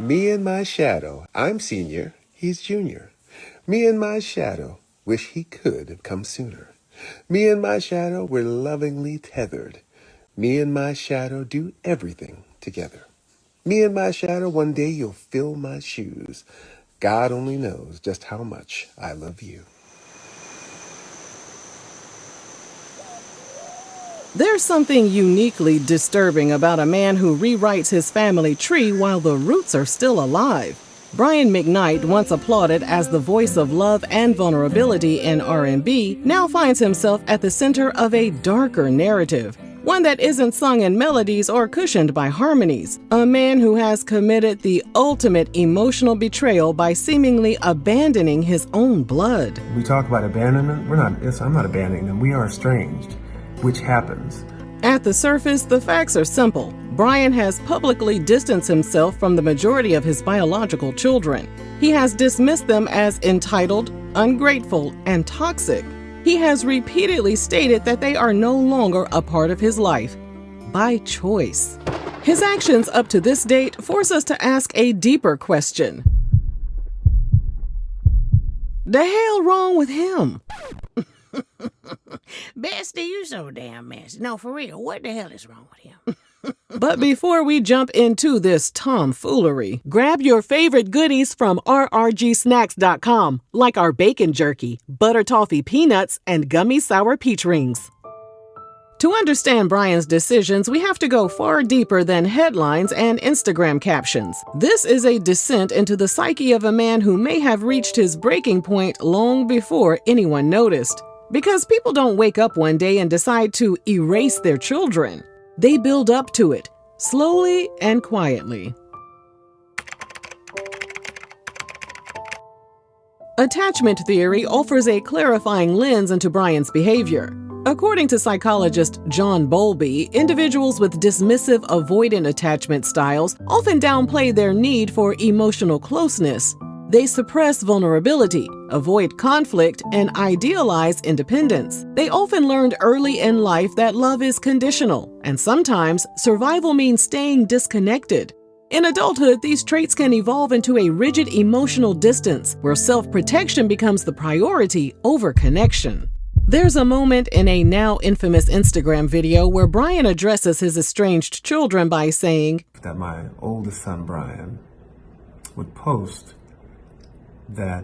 Me and my shadow, I'm senior, he's junior. Me and my shadow, wish he could have come sooner. Me and my shadow, we're lovingly tethered. Me and my shadow do everything together. Me and my shadow, one day you'll fill my shoes. God only knows just how much I love you. There's something uniquely disturbing about a man who rewrites his family tree while the roots are still alive. Brian McKnight, once applauded as the voice of love and vulnerability in R&B, now finds himself at the center of a darker narrative, one that isn't sung in melodies or cushioned by harmonies. A man who has committed the ultimate emotional betrayal by seemingly abandoning his own blood. We talk about abandonment. I'm not abandoning them. We are estranged, which happens. At the surface, the facts are simple. Brian has publicly distanced himself from the majority of his biological children. He has dismissed them as entitled, ungrateful, and toxic. He has repeatedly stated that they are no longer a part of his life, by choice. His actions up to this date force us to ask a deeper question. The hell wrong with him? Bestie, you so damn messy. No, for real, what the hell is wrong with him? But before we jump into this tomfoolery, grab your favorite goodies from rrgsnacks.com, like our bacon jerky, butter toffee peanuts, and gummy sour peach rings. To understand Brian's decisions, we have to go far deeper than headlines and Instagram captions. This is a descent into the psyche of a man who may have reached his breaking point long before anyone noticed. Because people don't wake up one day and decide to erase their children. They build up to it, slowly and quietly. Attachment theory offers a clarifying lens into Brian's behavior. According to psychologist John Bowlby, individuals with dismissive, avoidant attachment styles often downplay their need for emotional closeness. They suppress vulnerability, avoid conflict, and idealize independence. They often learned early in life that love is conditional, and sometimes survival means staying disconnected. In adulthood, these traits can evolve into a rigid emotional distance where self-protection becomes the priority over connection. There's a moment in a now infamous Instagram video where Brian addresses his estranged children by saying that my oldest son, Brian, would post that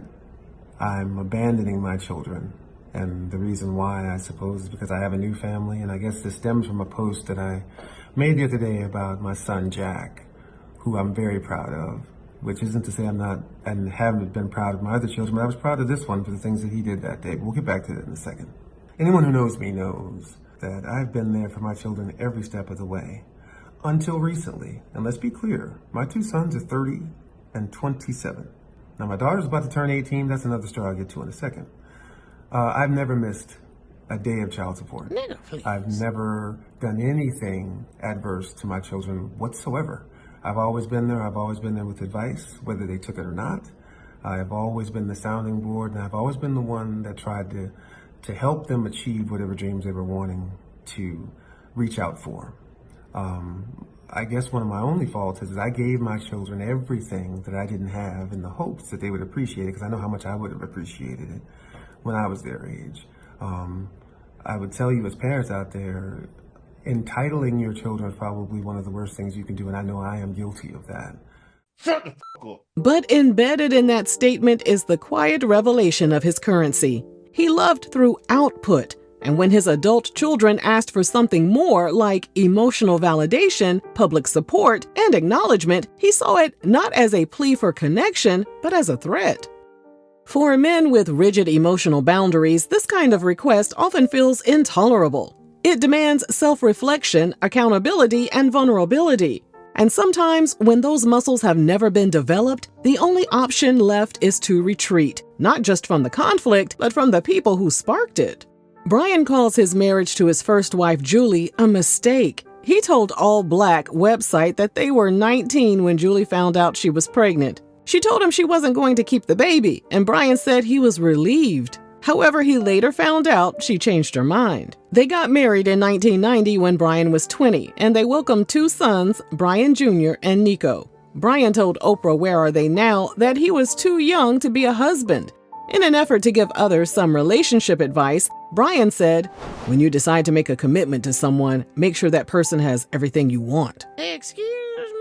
I'm abandoning my children. And the reason why, I suppose, is because I have a new family. And I guess this stems from a post that I made the other day about my son, Jack, who I'm very proud of, which isn't to say I'm not and haven't been proud of my other children, but I was proud of this one for the things that he did that day. We'll get back to that in a second. Anyone who knows me knows that I've been there for my children every step of the way, until recently. And let's be clear, my two sons are 30 and 27. Now, my daughter's about to turn 18. That's another story I'll get to in a second. I've never missed a day of child support. Nigga, please. I've never done anything adverse to my children whatsoever. I've always been there. I've always been there with advice, whether they took it or not. I've always been the sounding board, and I've always been the one that tried to help them achieve whatever dreams they were wanting to reach out for. I guess one of my only faults is that I gave my children everything that I didn't have in the hopes that they would appreciate it, because I know how much I would have appreciated it when I was their age. I would tell you as parents out there, entitling your children is probably one of the worst things you can do, and I know I am guilty of that. Shut the f*** up. But embedded in that statement is the quiet revelation of his currency. He loved through output. And when his adult children asked for something more, like emotional validation, public support, and acknowledgement, he saw it not as a plea for connection, but as a threat. For men with rigid emotional boundaries, this kind of request often feels intolerable. It demands self-reflection, accountability, and vulnerability. And sometimes, when those muscles have never been developed, the only option left is to retreat, not just from the conflict, but from the people who sparked it. Brian calls his marriage to his first wife, Julie, a mistake. He told All Black website that they were 19 when Julie found out she was pregnant. She told him she wasn't going to keep the baby, and Brian said he was relieved. However, he later found out she changed her mind. They got married in 1990 when Brian was 20, and they welcomed two sons, Brian Jr. and Nico. Brian told Oprah Where Are They Now that he was too young to be a husband. In an effort to give others some relationship advice, Brian said, "When you decide to make a commitment to someone, make sure that person has everything you want." Excuse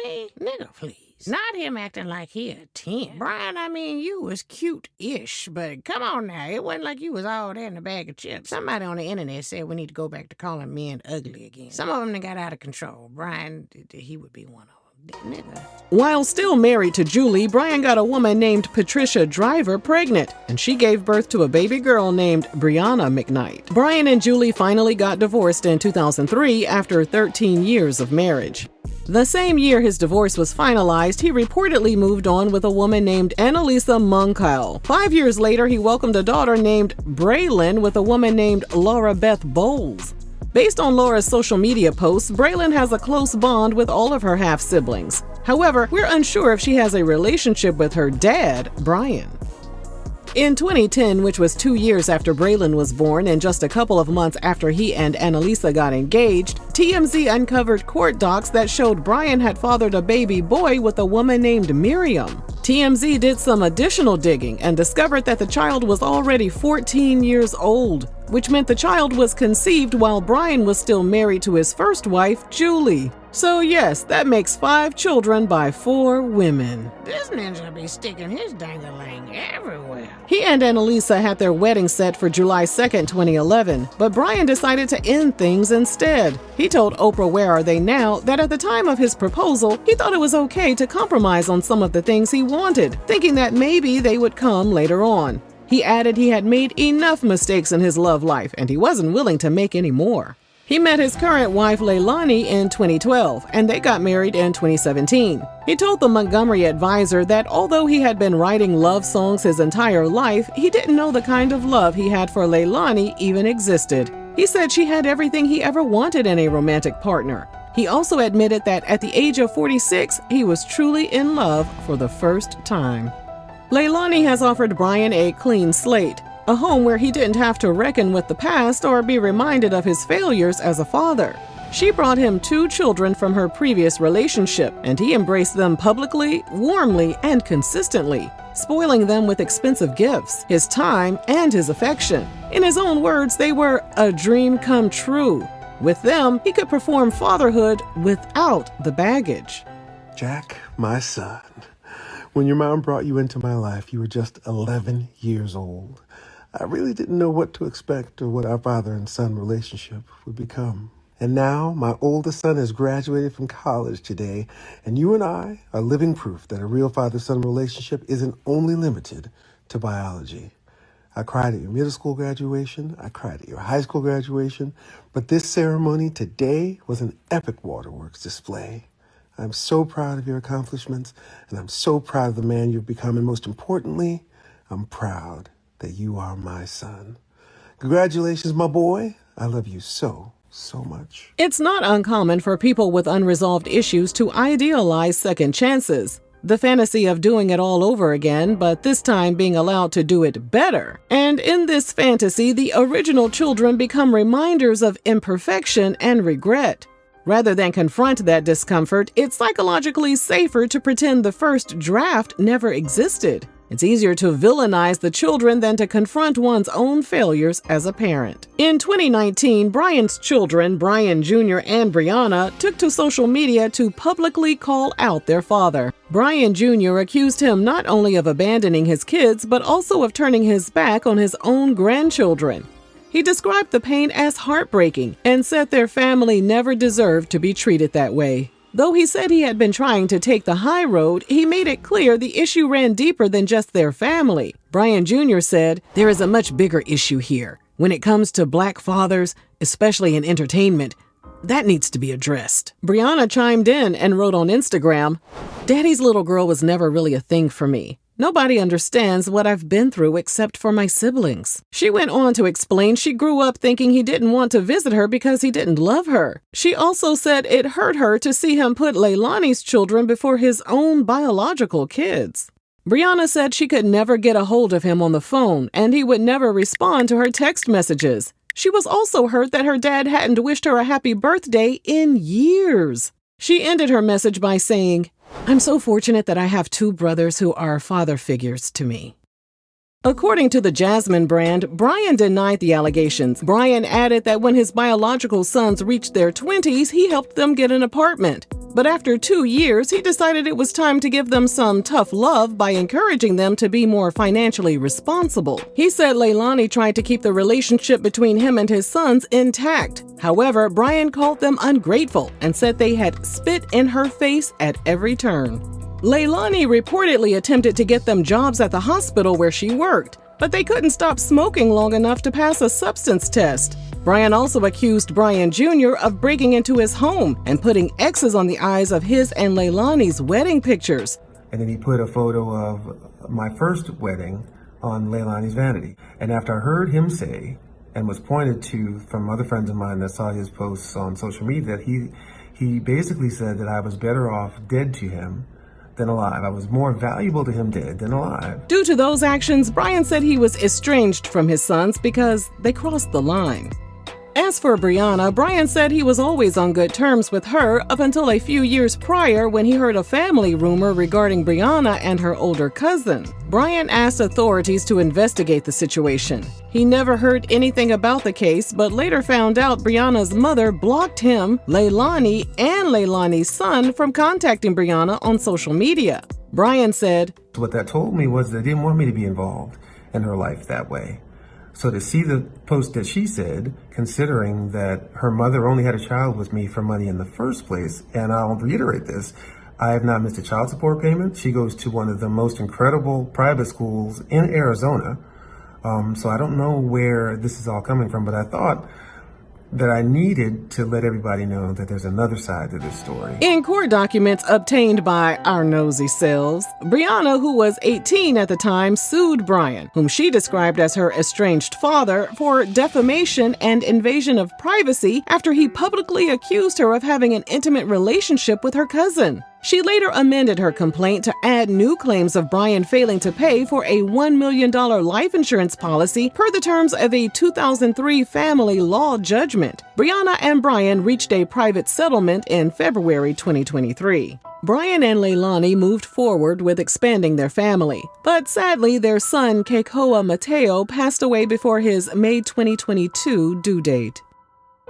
me? Nigga, please. Not him acting like he a 10. Brian, I mean, you was cute-ish, but come on now. It wasn't like you was all there in a bag of chips. Somebody on the internet said we need to go back to calling men ugly again. Some of them that got out of control. Brian, he would be one of them. Nigga. While still married to Julie, Brian got a woman named Patricia Driver pregnant, and she gave birth to a baby girl named Brianna McKnight. Brian and Julie finally got divorced in 2003 after 13 years of marriage. The same year his divorce was finalized, he reportedly moved on with a woman named Annalisa Munkile. 5 years later, he welcomed a daughter named Braylon with a woman named Laura Beth Bowles. Based on Laura's social media posts, Braylon has a close bond with all of her half-siblings. However, we're unsure if she has a relationship with her dad, Brian. In 2010, which was 2 years after Braylon was born and just a couple of months after he and Annalisa got engaged, TMZ uncovered court docs that showed Brian had fathered a baby boy with a woman named Miriam. TMZ did some additional digging and discovered that the child was already 14 years old, which meant the child was conceived while Brian was still married to his first wife, Julie. So yes, that makes 5 children by 4 women. This ninja be sticking his dang-a-lang everywhere. He and Annalisa had their wedding set for July 2nd, 2011, but Brian decided to end things instead. He told Oprah Where Are They Now that at the time of his proposal, he thought it was okay to compromise on some of the things he wanted, thinking that maybe they would come later on. He added he had made enough mistakes in his love life and he wasn't willing to make any more. He met his current wife Leilani in 2012, and they got married in 2017. He told the Montgomery Advisor that although he had been writing love songs his entire life, he didn't know the kind of love he had for Leilani even existed. He said she had everything he ever wanted in a romantic partner. He also admitted that at the age of 46, he was truly in love for the first time. Leilani has offered Brian a clean slate, a home where he didn't have to reckon with the past or be reminded of his failures as a father. She brought him 2 children from her previous relationship, and he embraced them publicly, warmly, and consistently, spoiling them with expensive gifts, his time, and his affection. In his own words, they were a dream come true. With them, he could perform fatherhood without the baggage. Jack, my son, when your mom brought you into my life, you were just 11 years old. I really didn't know what to expect or what our father and son relationship would become. And now my oldest son has graduated from college today, and you and I are living proof that a real father-son relationship isn't only limited to biology. I cried at your middle school graduation, I cried at your high school graduation, but this ceremony today was an epic waterworks display. I'm so proud of your accomplishments, and I'm so proud of the man you've become, and most importantly, I'm proud that you are my son. Congratulations, my boy. I love you so much. It's not uncommon for people with unresolved issues to idealize second chances. The fantasy of doing it all over again, but this time being allowed to do it better. And in this fantasy, the original children become reminders of imperfection and regret. Rather than confront that discomfort, it's psychologically safer to pretend the first draft never existed. It's easier to villainize the children than to confront one's own failures as a parent. In 2019, Brian's children, Brian Jr. and Brianna, took to social media to publicly call out their father. Brian Jr. accused him not only of abandoning his kids, but also of turning his back on his own grandchildren. He described the pain as heartbreaking and said their family never deserved to be treated that way. Though he said he had been trying to take the high road, he made it clear the issue ran deeper than just their family. Brian Jr. said, "There is a much bigger issue here. When it comes to Black fathers, especially in entertainment, that needs to be addressed." Brianna chimed in and wrote on Instagram, "Daddy's little girl was never really a thing for me. Nobody understands what I've been through except for my siblings." She went on to explain she grew up thinking he didn't want to visit her because he didn't love her. She also said it hurt her to see him put Leilani's children before his own biological kids. Brianna said she could never get a hold of him on the phone and he would never respond to her text messages. She was also hurt that her dad hadn't wished her a happy birthday in years. She ended her message by saying, I'm so fortunate that I have two brothers who are father figures to me. According to the Jasmine brand, Brian denied the allegations. Brian added that when his biological sons reached their 20s, he helped them get an apartment. But after 2 years, he decided it was time to give them some tough love by encouraging them to be more financially responsible. He said Leilani tried to keep the relationship between him and his sons intact. However, Brian called them ungrateful and said they had spit in her face at every turn. Leilani reportedly attempted to get them jobs at the hospital where she worked, but they couldn't stop smoking long enough to pass a substance test. Brian also accused Brian Jr. of breaking into his home and putting X's on the eyes of his and Leilani's wedding pictures. And then he put a photo of my first wedding on Leilani's vanity. And after I heard him say, and was pointed to from other friends of mine that saw his posts on social media, that he basically said that I was better off dead to him than alive. I was more valuable to him dead than alive. Due to those actions, Brian said he was estranged from his sons because they crossed the line. As for Brianna, Brian said he was always on good terms with her up until a few years prior when he heard a family rumor regarding Brianna and her older cousin. Brian asked authorities to investigate the situation. He never heard anything about the case, but later found out Brianna's mother blocked him, Leilani, and Leilani's son from contacting Brianna on social media. Brian said, What that told me was they didn't want me to be involved in her life that way. So to see the post that she said, considering that her mother only had a child with me for money in the first place, and I'll reiterate this, I have not missed a child support payment. She goes to one of the most incredible private schools in Arizona. So I don't know where this is all coming from, but I thought that I needed to let everybody know that there's another side to this story. In court documents obtained by our nosy selves, Brianna, who was 18 at the time, sued Brian, whom she described as her estranged father, for defamation and invasion of privacy after he publicly accused her of having an intimate relationship with her cousin. She later amended her complaint to add new claims of Brian failing to pay for a $1 million life insurance policy per the terms of a 2003 family law judgment. Brianna and Brian reached a private settlement in February 2023. Brian and Leilani moved forward with expanding their family, but sadly their son Keikoa Mateo passed away before his May 2022 due date.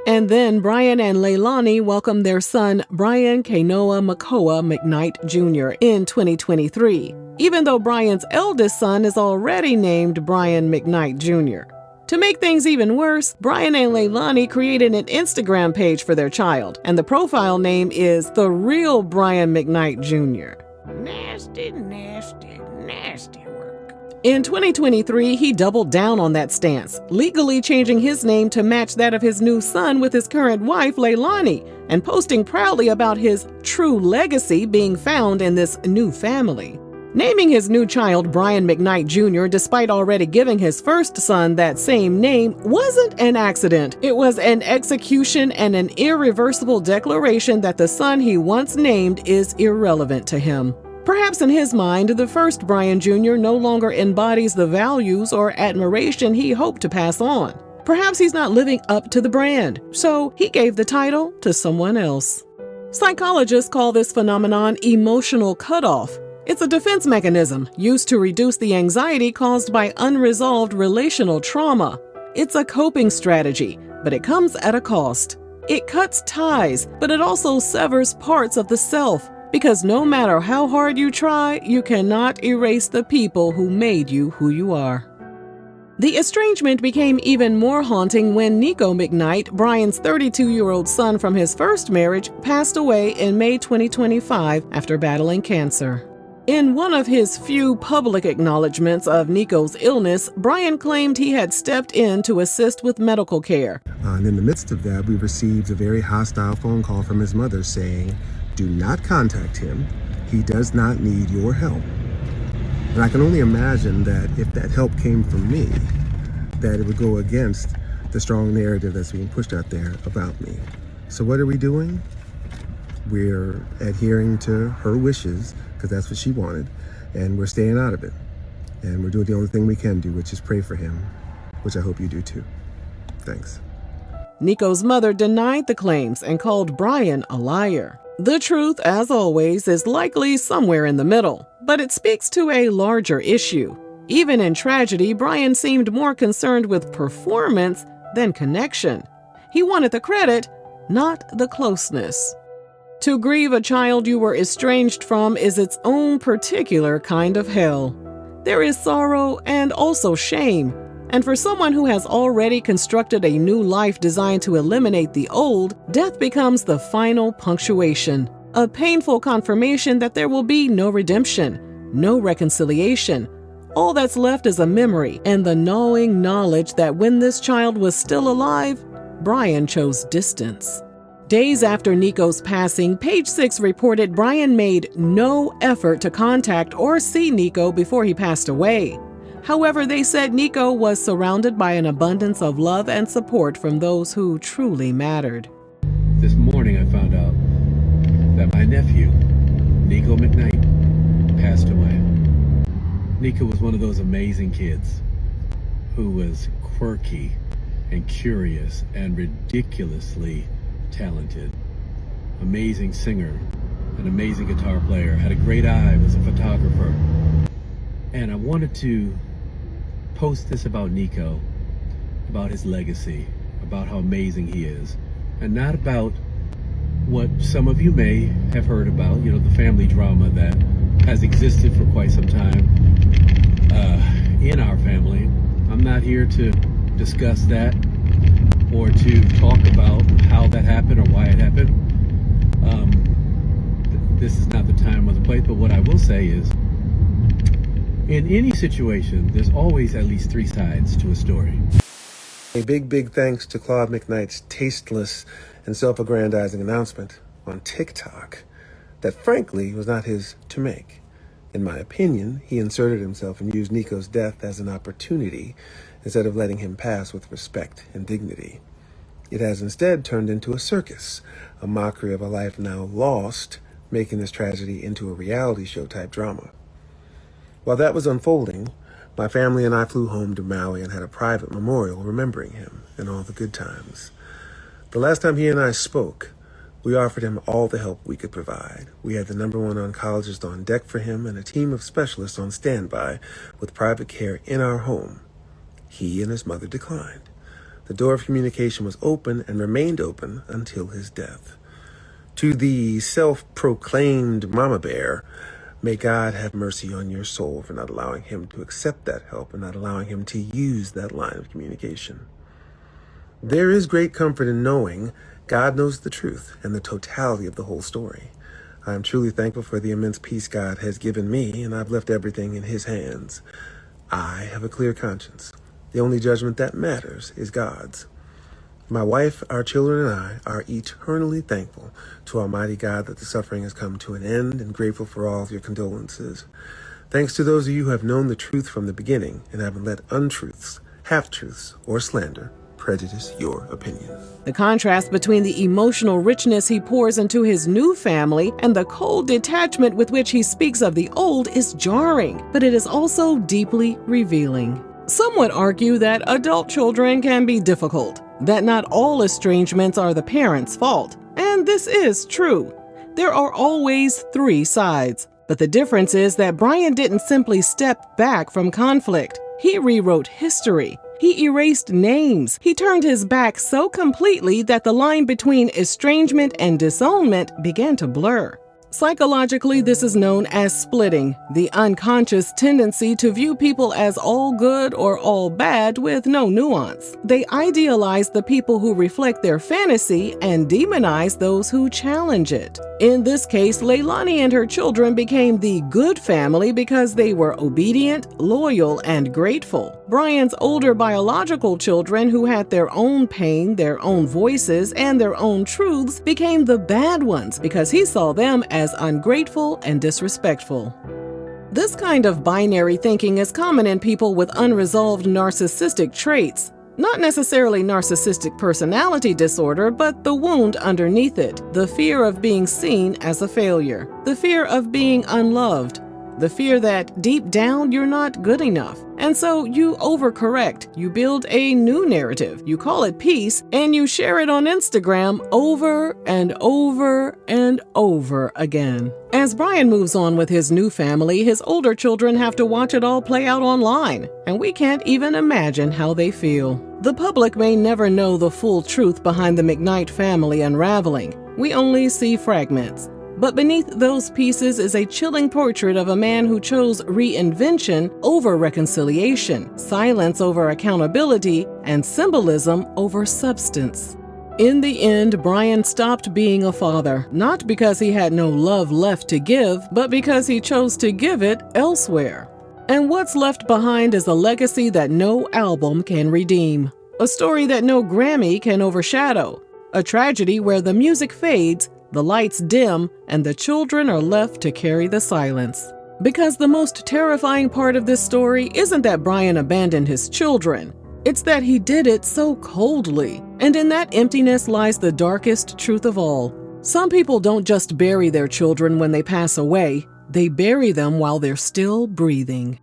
And then Brian and Leilani welcomed their son, Brian Kainoa Makoa McKnight Jr. in 2023, even though Brian's eldest son is already named Brian McKnight Jr. To make things even worse, Brian and Leilani created an Instagram page for their child, and the profile name is The Real Brian McKnight Jr. Nasty, nasty, nasty work. In 2023, he doubled down on that stance, legally changing his name to match that of his new son with his current wife, Leilani, and posting proudly about his true legacy being found in this new family. Naming his new child Brian McKnight Jr., despite already giving his first son that same name, wasn't an accident. It was an execution and an irreversible declaration that the son he once named is irrelevant to him. Perhaps in his mind, the first Brian Jr. no longer embodies the values or admiration he hoped to pass on. Perhaps he's not living up to the brand, so he gave the title to someone else. Psychologists call this phenomenon emotional cutoff. It's a defense mechanism used to reduce the anxiety caused by unresolved relational trauma. It's a coping strategy, but it comes at a cost. It cuts ties, but it also severs parts of the self. Because no matter how hard you try, you cannot erase the people who made you who you are. The estrangement became even more haunting when Nico McKnight, Brian's 32-year-old son from his first marriage, passed away in May 2025 after battling cancer. In one of his few public acknowledgments of Nico's illness, Brian claimed he had stepped in to assist with medical care. And in the midst of that, we received a very hostile phone call from his mother saying, "Do not contact him. He does not need your help." And I can only imagine that if that help came from me, that it would go against the strong narrative that's being pushed out there about me. So what are we doing? We're adhering to her wishes, because that's what she wanted, and we're staying out of it. And we're doing the only thing we can do, which is pray for him, which I hope you do too. Thanks. Nico's mother denied the claims and called Brian a liar. The truth, as always, is likely somewhere in the middle, but it speaks to a larger issue. Even in tragedy, Brian seemed more concerned with performance than connection. He wanted the credit, not the closeness. To grieve a child you were estranged from is its own particular kind of hell. There is sorrow and also shame, and for someone who has already constructed a new life designed to eliminate the old, death becomes the final punctuation, a painful confirmation that there will be no redemption, no reconciliation. All that's left is a memory and the gnawing knowledge that when this child was still alive, Brian chose distance. Days after Nico's passing, Page Six reported Brian made no effort to contact or see Nico before he passed away. However, they said Nico was surrounded by an abundance of love and support from those who truly mattered. This morning I found out that my nephew, Nico McKnights, passed away. Nico was one of those amazing kids who was quirky and curious and ridiculously talented. Amazing singer, an amazing guitar player, had a great eye, was a photographer. And I wanted to post this about Nico, about his legacy, about how amazing he is, and not about what some of you may have heard about, the family drama that has existed for quite some time in our family. I'm not here to discuss that or to talk about how that happened or why it happened. This is not the time or the place, but what I will say is, in any situation, there's always at least three sides to a story. A big thanks to Claude McKnight's tasteless and self-aggrandizing announcement on TikTok that frankly was not his to make. In my opinion, he inserted himself and used Nico's death as an opportunity instead of letting him pass with respect and dignity. It has instead turned into a circus, a mockery of a life now lost, making this tragedy into a reality show type drama. While that was unfolding, my family and I flew home to Maui and had a private memorial remembering him and all the good times. The last time he and I spoke, we offered him all the help we could provide. We had the #1 oncologist on deck for him and a team of specialists on standby with private care in our home. He and his mother declined. The door of communication was open and remained open until his death. To the self-proclaimed mama bear, may God have mercy on your soul for not allowing him to accept that help and not allowing him to use that line of communication. There is great comfort in knowing God knows the truth and the totality of the whole story. I am truly thankful for the immense peace God has given me, and I've left everything in his hands. I have a clear conscience. The only judgment that matters is God's. My wife, our children, and I are eternally thankful to Almighty God that the suffering has come to an end and grateful for all of your condolences. Thanks to those of you who have known the truth from the beginning and haven't let untruths, half-truths, or slander prejudice your opinion. The contrast between the emotional richness he pours into his new family and the cold detachment with which he speaks of the old is jarring, but it is also deeply revealing. Some would argue that adult children can be difficult, that not all estrangements are the parents' fault, and this is true. There are always three sides, but the difference is that Brian didn't simply step back from conflict. He rewrote history. He erased names. He turned his back so completely that the line between estrangement and disownment began to blur. Psychologically, this is known as splitting, the unconscious tendency to view people as all good or all bad with no nuance. They idealize the people who reflect their fantasy and demonize those who challenge it. In this case, Leilani and her children became the good family because they were obedient, loyal, and grateful. Brian's older biological children, who had their own pain, their own voices, and their own truths, became the bad ones because he saw them as ungrateful and disrespectful. This kind of binary thinking is common in people with unresolved narcissistic traits. Not necessarily narcissistic personality disorder, but the wound underneath it, the fear of being seen as a failure, the fear of being unloved, The fear that deep down you're not good enough. And so you overcorrect. You build a new narrative. You call it peace, and you share it on Instagram over and over and over again. As Brian moves on with his new family, his older children have to watch it all play out online, and we can't even imagine how they feel. The public may never know the full truth behind the McKnight family unraveling. We only see fragments. But beneath those pieces is a chilling portrait of a man who chose reinvention over reconciliation, silence over accountability, and symbolism over substance. In the end, Brian stopped being a father, not because he had no love left to give, but because he chose to give it elsewhere. And what's left behind is a legacy that no album can redeem, a story that no Grammy can overshadow, a tragedy where the music fades, the lights dim, and the children are left to carry the silence. Because the most terrifying part of this story isn't that Brian abandoned his children. It's that he did it so coldly. And in that emptiness lies the darkest truth of all. Some people don't just bury their children when they pass away. They bury them while they're still breathing.